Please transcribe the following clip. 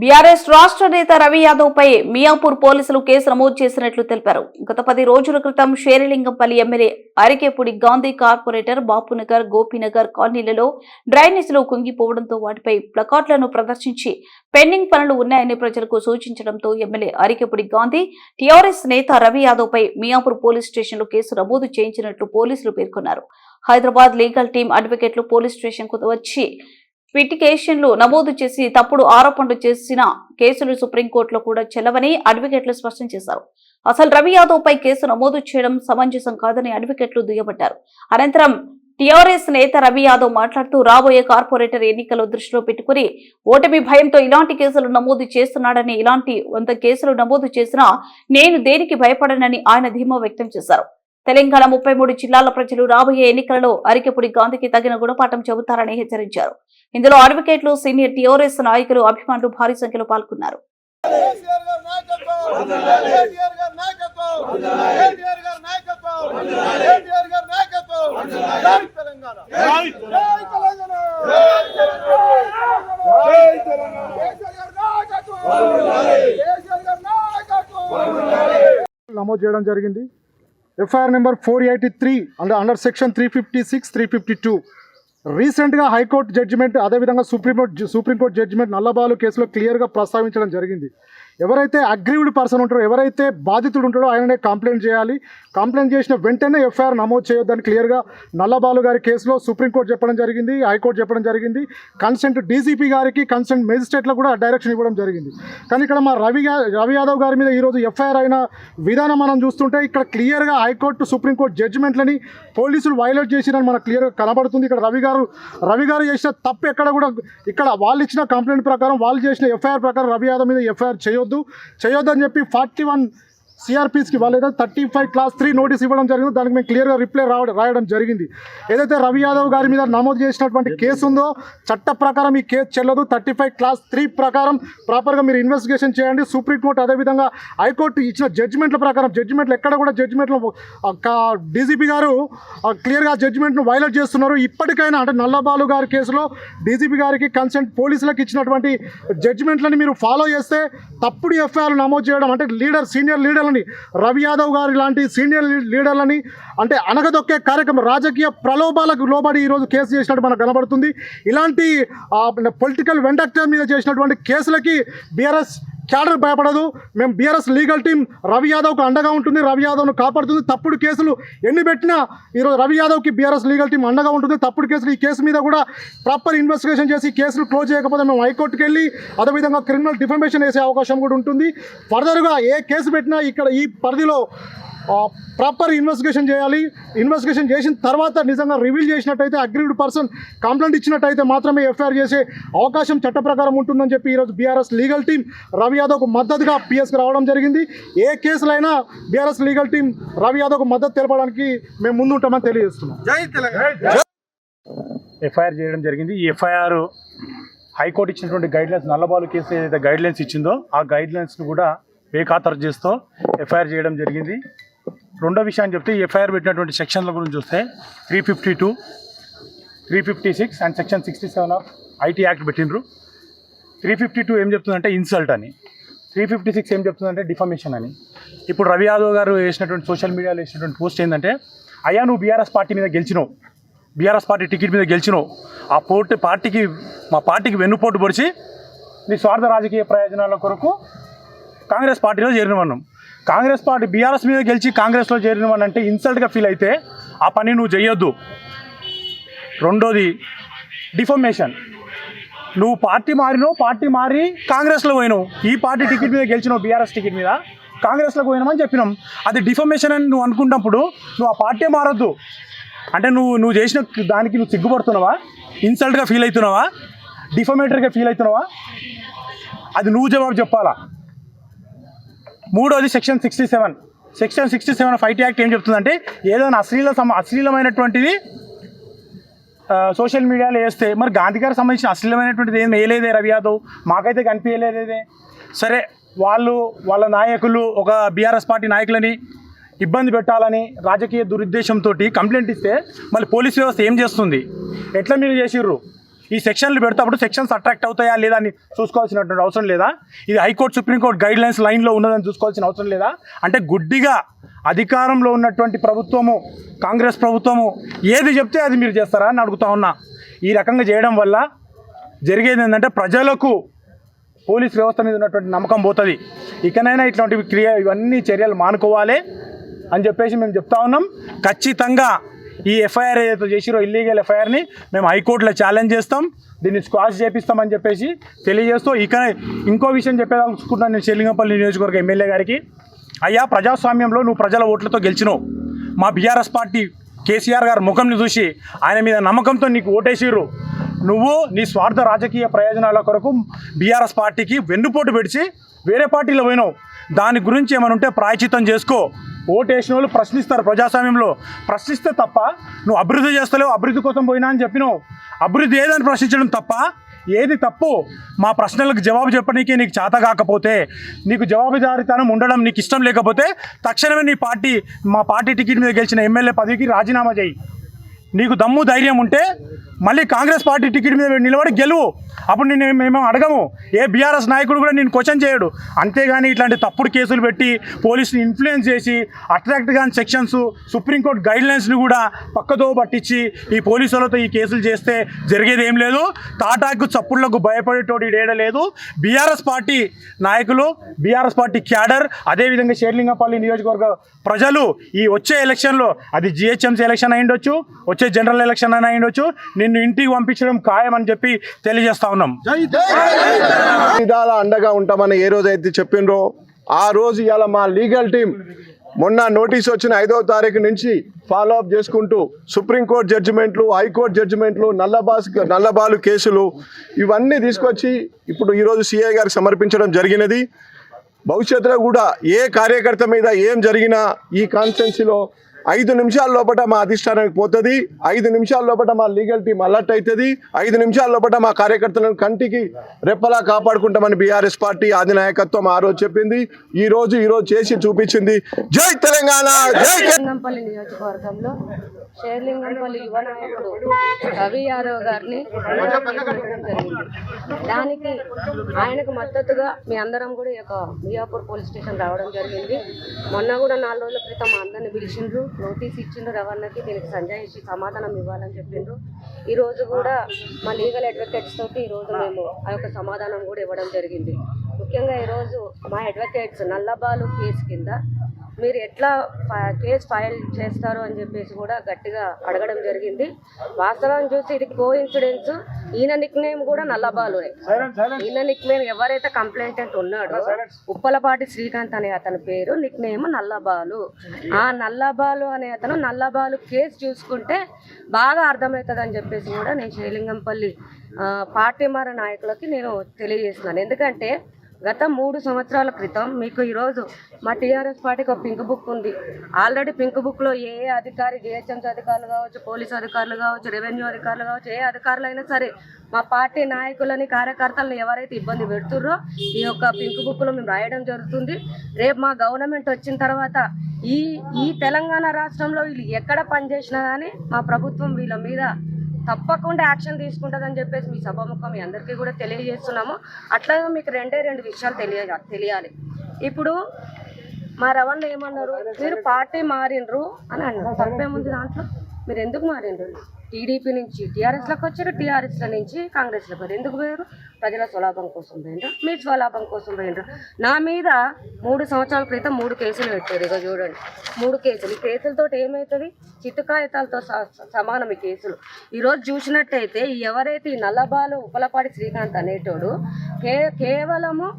BRS రాష్ట్ర నేత రవి యాదవ్ పై మియాపూర్ పోలీసులు కేసు నమోదు చేసినట్లు తెలిపారు. గత 10 రోజుల క్రితం షేరిలింగంపల్లి ఎమ్మెల్యే అరికేపూడి గాంధీ కార్పొరేటర్ బాపునగర్, గోపీనగర్ కాలనీలలో డ్రైనేజీలు కుంగిపోవడంతో వాటిపై ప్లకార్డులను ప్రదర్శించి పెండింగ్ పనులు ఉన్నాయని ప్రజలకు సూచించడంతో ఎమ్మెల్యే అరికేపూడి గాంధీ టీఆర్ఎస్ నేత రవి యాదవ్ పై మియాపూర్ పోలీస్ స్టేషన్లో కేసు నమోదు చేయించినట్లు పోలీసులు పేర్కొన్నారు. హైదరాబాద్ లీగల్ టీం అడ్వకేట్లు పోలీస్ స్టేషన్ కు వచ్చి పిటికేషన్లు నమోదు చేసి తప్పుడు ఆరోపణలు చేసిన కేసులు సుప్రీంకోర్టులో కూడా చెల్లవని అడ్వకేట్లు స్పష్టం చేశారు. అసలు రవి యాదవ్ పై కేసు నమోదు చేయడం సమంజసం కాదని అడ్వకేట్లు దుయ్యబట్టారు. అనంతరం టీఆర్ఎస్ నేత రవి యాదవ్ మాట్లాడుతూ రాబోయే కార్పొరేటర్ ఎన్నికలు దృష్టిలో పెట్టుకుని ఓటమి భయంతో ఇలాంటి కేసులు నమోదు చేస్తున్నాడని, ఇలాంటి 100 కేసులు నమోదు చేసినా నేను దేనికి భయపడనని ఆయన ధీమా వ్యక్తం చేశారు. తెలంగాణ 33 జిల్లాల ప్రజలు రాబోయే ఎన్నికలలో అరికెపూడి గాంధీకి తగిన గుణపాఠం చెబుతారని హెచ్చరించారు. ఇందులో అడ్వకేట్లు, సీనియర్ టీఆర్ఎస్ నాయకులు, అభిమానులు భారీ సంఖ్యలో పాల్గొన్నారు. నమోదు చేయడం జరిగింది. FIR number 483 under section 356, 352. రీసెంట్గా హైకోర్టు జడ్జిమెంట్, అదేవిధంగా సుప్రీంకోర్టు జడ్జిమెంట్ నల్లబాలు కేసులో క్లియర్గా ప్రస్తావించడం జరిగింది. ఎవరైతే అగ్రీవ్డ్ పర్సన్ ఉంటారో, ఎవరైతే బాధితుడు ఉంటాడో ఆయననే కంప్లైంట్ చేయాలి. కంప్లైంట్ చేసిన వెంటనే ఎఫ్ఐఆర్ నమోదు చేయొద్దని క్లియర్గా నల్లబాలు గారి కేసులో సుప్రీంకోర్టు చెప్పడం జరిగింది, హైకోర్టు చెప్పడం జరిగింది. కన్సెంట్ డీసీపీ గారికి, కన్సెంట్ మేజిస్ట్రేట్లకు కూడా డైరెక్షన్ ఇవ్వడం జరిగింది. కానీ ఇక్కడ మా రవి యాదవ్ గారి మీద ఈరోజు ఎఫ్ఐఆర్ అయిన విధానం మనం చూస్తుంటే ఇక్కడ క్లియర్గా హైకోర్టు, సుప్రీంకోర్టు జడ్జిమెంట్లని పోలీసులు వైలేట్ చేసిరని మనకు క్లియర్గా కనబడుతుంది. ఇక్కడ రవి గారు చేసిన తప్పు ఎక్కడ కూడా, ఇక్కడ వాళ్ళు ఇచ్చిన కంప్లైంట్ ప్రకారం, వాళ్ళు చేసిన ఎఫ్ఐఆర్ ప్రకారం రవి యాదవ్ మీద ఎఫ్ఐఆర్ చేయొద్దని చెప్పి 41 సిఆర్పిస్కి వాళ్ళు ఏదైతే 35 క్లాస్ 3 నోటీస్ ఇవ్వడం జరిగింది. దానికి మేము క్లియర్గా రిప్లై రాయడం జరిగింది. ఏదైతే రవి యాదవ్ గారి మీద నమోదు చేసినటువంటి కేసు ఉందో చట్ట ప్రకారం ఈ కేసు చెల్లదు. 35 క్లాస్ 3 ప్రకారం ప్రాపర్గా మీరు ఇన్వెస్టిగేషన్ చేయండి. సుప్రీంకోర్టు అదేవిధంగా హైకోర్టు ఇచ్చిన జడ్జిమెంట్ల ప్రకారం, జడ్జిమెంట్లు ఎక్కడ కూడా జడ్జిమెంట్లో డీజీపీ గారు క్లియర్గా జడ్జిమెంట్ను వైలేట్ చేస్తున్నారు. ఇప్పటికైనా అంటే నల్లబాలు గారి కేసులో డీజీపీ గారికి, కన్సెంట్ పోలీసులకు ఇచ్చినటువంటి జడ్జిమెంట్లని మీరు ఫాలో చేస్తే తప్పుడు ఎఫ్ఐఆర్ నమోదు చేయడం అంటే సీనియర్ లీడర్లని, రవి యాదవ్ గారి లాంటి సీనియర్ లీడర్లని అంటే అనగదొక్కే కార్యక్రమం, రాజకీయ ప్రలోభాలకు లోబడి ఈరోజు కేసు చేసినట్టు మనకు కనబడుతుంది. ఇలాంటి పొలిటికల్ వెండక్టర్ మీద చేసినటువంటి కేసులకి బీఆర్ఎస్ క్యాడర్ భయపడదు. మేము బీఆర్ఎస్ లీగల్ టీం రవి యాదవ్కు అండగా ఉంటుంది, రవి యాదవ్ను కాపాడుతుంది. తప్పుడు కేసులు ఎన్ని పెట్టినా ఈరోజు రవి యాదవ్కి బీఆర్ఎస్ లీగల్ టీం అండగా ఉంటుంది. తప్పుడు కేసులు, ఈ కేసు మీద కూడా ప్రాపర్ ఇన్వెస్టిగేషన్ చేసి కేసులు క్లోజ్ చేయకపోతే మేము హైకోర్టుకి వెళ్ళి అదేవిధంగా క్రిమినల్ డిఫమేషన్ వేసే అవకాశం కూడా ఉంటుంది. ఫర్దర్గా ఏ కేసు పెట్టినా ఇక్కడ ఈ పరిధిలో ప్రాపర్ ఇన్వెస్టిగేషన్ చేయాలి. ఇన్వెస్టిగేషన్ చేసిన తర్వాత నిజంగా రివీల్ చేసినట్టయితే, అగ్రీవ్డ్ పర్సన్ కంప్లైంట్ ఇచ్చినట్టయితే మాత్రమే ఎఫ్ఐఆర్ చేసే అవకాశం చట్ట ప్రకారం ఉంటుందని చెప్పి ఈరోజు బీఆర్ఎస్ లీగల్ టీం రవి యాదవ్కు మద్దతుగా పిఎస్కి రావడం జరిగింది. ఏ కేసులైనా బీఆర్ఎస్ లీగల్ టీం రవి యాదవ్కు మద్దతు తెలపడానికి మేము ముందుంటామని తెలియజేస్తున్నాం. ఎఫ్ఐఆర్ చేయడం జరిగింది. ఈ ఎఫ్ఐఆర్ హైకోర్టు ఇచ్చినటువంటి గైడ్లైన్స్, నల్లబాలు కేసు ఏదైతే గైడ్లైన్స్ ఇచ్చిందో ఆ గైడ్లైన్స్ను కూడా బేఖాతరు చేస్తూ ఎఫ్ఐఆర్ చేయడం జరిగింది. రెండో విషయాన్ని చెప్తే, ఈ ఎఫ్ఐఆర్ పెట్టినటువంటి సెక్షన్ల గురించి చూస్తే 352, 356 and section 67 of IT act పెట్టినరు. 352 ఏం చెప్తుందంటే ఇన్సల్ట్ అని, 356 ఏం చెప్తుందంటే డిఫమేషన్ అని. ఇప్పుడు రవి యాదవ్ గారు వేసినటువంటి సోషల్ మీడియాలో వేసినటువంటి పోస్ట్ ఏంటంటే, అయ్యా నువ్వు బీఆర్ఎస్ పార్టీ మీద గెలిచినావు, బీఆర్ఎస్ పార్టీ టికెట్ మీద గెలిచినావు, ఆ మా పార్టీకి వెన్నుపోటు పొడిచి నీ స్వార్థ రాజకీయ ప్రయోజనాల కొరకు కాంగ్రెస్ పార్టీలో చేరినవన్నాం. కాంగ్రెస్ పార్టీ బీఆర్ఎస్ మీద గెలిచి కాంగ్రెస్లో చేరినవని అంటే ఇన్సల్ట్గా ఫీల్ అయితే ఆ పని నువ్వు చేయొద్దు. రెండోది డిఫమేషన్. నువ్వు పార్టీ మారి కాంగ్రెస్లో పోయినావు, ఈ పార్టీ టికెట్ మీద గెలిచినావు, బీఆర్ఎస్ టికెట్ మీద కాంగ్రెస్లోకి పోయినామని చెప్పినాం. అది డిఫమేషన్ అని నువ్వు అనుకున్నప్పుడు నువ్వు ఆ పార్టీ మారొద్దు. అంటే నువ్వు చేసిన దానికి నువ్వు సిగ్గుపడుతున్నావా, ఇన్సల్ట్గా ఫీల్ అవుతున్నావా, డిఫమేటర్గా ఫీల్ అవుతున్నావా, అది నువ్వు జవాబు చెప్పాలా. మూడోది సెక్షన్ 67 ఆఫ్ ఐటీ యాక్ట్ ఏం చెప్తుందంటే, ఏదైనా అశ్లీలమైనటువంటిది సోషల్ మీడియాలో వేస్తే, మరి గాంధీ గారికి సంబంధించిన అశ్లీలమైనటువంటిది ఏం వేయలేదే రవి యాదవ్, మాకైతే కనిపించలేదే. సరే, వాళ్ళ నాయకులు ఒక బీఆర్ఎస్ పార్టీ నాయకులని ఇబ్బంది పెట్టాలని రాజకీయ దురుద్దేశంతో కంప్లైంట్ ఇస్తే మళ్ళీ పోలీస్ వ్యవస్థ ఏం చేస్తుంది? ఎట్లా మీరు చేసిర్రు? ఈ సెక్షన్లు పెడతాప్పుడు సెక్షన్స్ అట్రాక్ట్ అవుతాయా లేదా అని చూసుకోవాల్సినటువంటి అవసరం లేదా? ఇది హైకోర్టు సుప్రీంకోర్టు గైడ్ లైన్స్ లైన్లో ఉన్నదని చూసుకోవాల్సిన అవసరం లేదా? అంటే గుడ్డిగా అధికారంలో ఉన్నటువంటి ప్రభుత్వము, కాంగ్రెస్ ప్రభుత్వము ఏది చెప్తే అది మీరు చేస్తారా అని అడుగుతా ఉన్నా. ఈ రకంగా చేయడం వల్ల జరిగేది ఏంటంటే ప్రజలకు పోలీస్ వ్యవస్థ మీద ఉన్నటువంటి నమ్మకం పోతుంది. ఇకనైనా ఇట్లాంటివి ఇవన్నీ చర్యలు మానుకోవాలి అని చెప్పేసి మేము చెప్తా ఉన్నాం. ఖచ్చితంగా ఈ ఎఫ్ఐఆర్ ఏదైతే చేసిరో ఇల్లీగల్ ఎఫ్ఐఆర్ని మేము హైకోర్టులో ఛాలెంజ్ చేస్తాం, దీన్ని స్క్వాష్ చేపిస్తామని చెప్పేసి తెలియజేస్తూ ఇంకో విషయం చెప్పేదాల్చుకుంటున్నాను నేను షేర్లింగంపల్లి నియోజకవర్గ ఎమ్మెల్యే గారికి. అయ్యా, ప్రజాస్వామ్యంలో నువ్వు ప్రజల ఓట్లతో గెలిచినావు. మా బీఆర్ఎస్ పార్టీ కేసీఆర్ గారు ముఖంని చూసి ఆయన మీద నమ్మకంతో నీకు ఓటేసిర్రు. నువ్వు నీ స్వార్థ రాజకీయ ప్రయోజనాల కొరకు బీఆర్ఎస్ పార్టీకి వెన్నుపోటు పెడిచి వేరే పార్టీలో పోయినావు. దాని గురించి ఏమైనా ఉంటే ప్రాయచిత్తం చేసుకో. ఓటేసిన వాళ్ళు ప్రశ్నిస్తారు ప్రజాస్వామ్యంలో. ప్రశ్నిస్తే తప్ప నువ్వు అభివృద్ధి చేస్తలేవు, అభివృద్ధి కోసం పోయినా అని చెప్పినావు. అభివృద్ధి ఏదని ప్రశ్నించడం తప్ప ఏది తప్పు? మా ప్రశ్నలకు జవాబు చెప్పడానికి నీకు చేత కాకపోతే, నీకు జవాబుదారీతనం ఉండడం నీకు ఇష్టం లేకపోతే తక్షణమే మా పార్టీ టికెట్ మీద గెలిచిన ఎమ్మెల్యే పదవికి రాజీనామా చేయి. నీకు దమ్ము ధైర్యం ఉంటే మళ్ళీ కాంగ్రెస్ పార్టీ టికెట్ మీద నిలబడి గెలువు. అప్పుడు మేము అడగము, ఏ బీఆర్ఎస్ నాయకుడు కూడా నేను క్వశ్చన్ చేయడు. అంతేగాని ఇట్లాంటి తప్పుడు కేసులు పెట్టి పోలీసుని ఇన్ఫ్లుయెన్స్ చేసి అట్రాక్ట్ కాని సెక్షన్స్, సుప్రీంకోర్టు గైడ్లైన్స్ని కూడా పక్కదో పట్టించి ఈ పోలీసులతో ఈ కేసులు చేస్తే జరిగేది ఏం లేదు. తాటాకు చప్పుళ్లకు భయపడేటోడు ఏడలేదు. బీఆర్ఎస్ పార్టీ నాయకులు, బీఆర్ఎస్ పార్టీ క్యాడర్, అదేవిధంగా షేర్లింగంపల్లి నియోజకవర్గ ప్రజలు ఈ వచ్చే ఎలక్షన్లో, అది జిహెచ్ఎంసీ ఎలక్షన్ అయ్యిండొచ్చు, వచ్చే జనరల్ ఎలక్షన్ అని అయ్యిండొచ్చు, నిన్ను ఇంటికి పంపించడం ఖాయం అని చెప్పి తెలియజేస్తా ఉన్నాం. విధాల అండగా ఉంటామని ఏ రోజు అయితే చెప్పిండ్రో ఆ రోజు ఇవాళ మా లీగల్ టీం మొన్న నోటీస్ వచ్చిన 5వ తారీఖు నుంచి ఫాలో అప్ చేసుకుంటూ సుప్రీంకోర్టు జడ్జిమెంట్లు, హైకోర్టు జడ్జిమెంట్లు, నల్లబాలు కేసులు ఇవన్నీ తీసుకొచ్చి ఇప్పుడు ఈరోజు సిఐ గారికి సమర్పించడం జరిగినది. భవిష్యత్తులో కూడా ఏ కార్యకర్త మీద ఏం జరిగినా ఈ కాన్స్టిట్యున్సీలో 5 నిమిషాల లోపల మా అధిష్టానానికి పోతుంది, 5 నిమిషాల లోపల మా లీగల్ టీం అలర్ట్ అవుతుంది, 5 నిమిషాల లోపల మా కార్యకర్తలను కంటికి రెప్పలా కాపాడుకుంటామని బీఆర్ఎస్ పార్టీ ఆది నాయకత్వం ఆ రోజు చెప్పింది. ఈ రోజు చేసి చూపించింది. జై తెలంగాణ, జై షేర్లింగంపల్లి నియోజకవర్గంలో షేర్లింగంపల్లి యువ నాయకుడు రవి యాదవ్ గారిని జరిగింది. దానికి ఆయనకు మద్దతుగా మీ అందరం కూడా ఈ యొక్క మియాపూర్ పోలీస్ స్టేషన్ రావడం జరిగింది. మొన్న కూడా 4 రోజుల క్రితం అందరిని పిలిచిండ్రు, నోటీస్ ఇచ్చిండ్రు రవాణాకి, దీనికి సంజాయిషి సమాధానం ఇవ్వాలని చెప్పిండ్రు. ఈరోజు కూడా మా లీగల్ అడ్వకేట్స్ తోటి ఈరోజు మేము ఆ యొక్క సమాధానం కూడా ఇవ్వడం జరిగింది. ముఖ్యంగా ఈరోజు మా అడ్వకేట్స్ నల్లబాలు కేసు కింద మీరు ఎట్లా కేసు ఫైల్ చేస్తారు అని చెప్పేసి కూడా గట్టిగా అడగడం జరిగింది. వాస్తవాన్ని చూసి ఇది కోఇన్సిడెన్స్. ఈయన నిక్ నేమ్ కూడా నల్లబాలునే. ఈయన నిక్ నేమ్ ఎవరైతే కంప్లైంటెంట్ ఉన్నాడో ఉప్పలపాటి శ్రీకాంత్ అనే అతని పేరు, నిక్ నేమ్ నల్లబాలు. ఆ నల్లబాలు అనే అతను నల్లబాలు కేసు చూసుకుంటే బాగా అర్థమవుతుంది అని చెప్పేసి కూడా నేను షేర్లింగంపల్లి పార్టీ మార నాయకులకి నేను తెలియజేస్తున్నాను. ఎందుకంటే గత 3 సంవత్సరాల క్రితం మీకు ఈరోజు మా టీఆర్ఎస్ పార్టీకి ఒక పింక్ బుక్ ఉంది. ఆల్రెడీ పింక్ బుక్లో ఏ అధికారి, జిహెచ్ఎంసీ అధికారులు కావచ్చు, పోలీసు అధికారులు కావచ్చు, రెవెన్యూ అధికారులు కావచ్చు, ఏ అధికారులు అయినా సరే మా పార్టీ నాయకులని, కార్యకర్తలను ఎవరైతే ఇబ్బంది పెడుతుర్రో ఈ యొక్క పింక్ బుక్లో మేము రాయడం జరుగుతుంది. రేపు మా గవర్నమెంట్ వచ్చిన తర్వాత ఈ తెలంగాణ రాష్ట్రంలో వీళ్ళు ఎక్కడ పనిచేసినా కానీ మా ప్రభుత్వం వీళ్ళ మీద తప్పకుండా యాక్షన్ తీసుకుంటుందని చెప్పేసి మీ సభాముఖం మీ అందరికీ కూడా తెలియజేస్తున్నాము. అట్లాగే మీకు 2 విషయాలు తెలియాలి. ఇప్పుడు మా రవణ ఏమన్నారు, మీరు పార్టీ మారిండ్రు అని అన్నారు. తప్పేముంది దాంట్లో? మీరు ఎందుకు మారిండ్రు? టీడీపీ నుంచి టీఆర్ఎస్లోకి వచ్చారు, టీఆర్ఎస్ల నుంచి కాంగ్రెస్లోకి వచ్చారు. ఎందుకు పోయారు? ప్రజల స్వలాభం కోసం పోయినరు, మీ స్వలాభం కోసం పోయినరు. నా మీద 3 సంవత్సరాల క్రితం 3 కేసులు పెట్టారు. ఇక చూడండి, 3 కేసులు. ఈ కేసులతో ఏమవుతుంది? చిత్తుకాయతాలతో సమానం ఈ కేసులు. ఈరోజు చూసినట్టయితే ఎవరైతే ఈ నల్లబాలు ఉప్పలపాటి శ్రీకాంత్ అనేటోడు కేవలము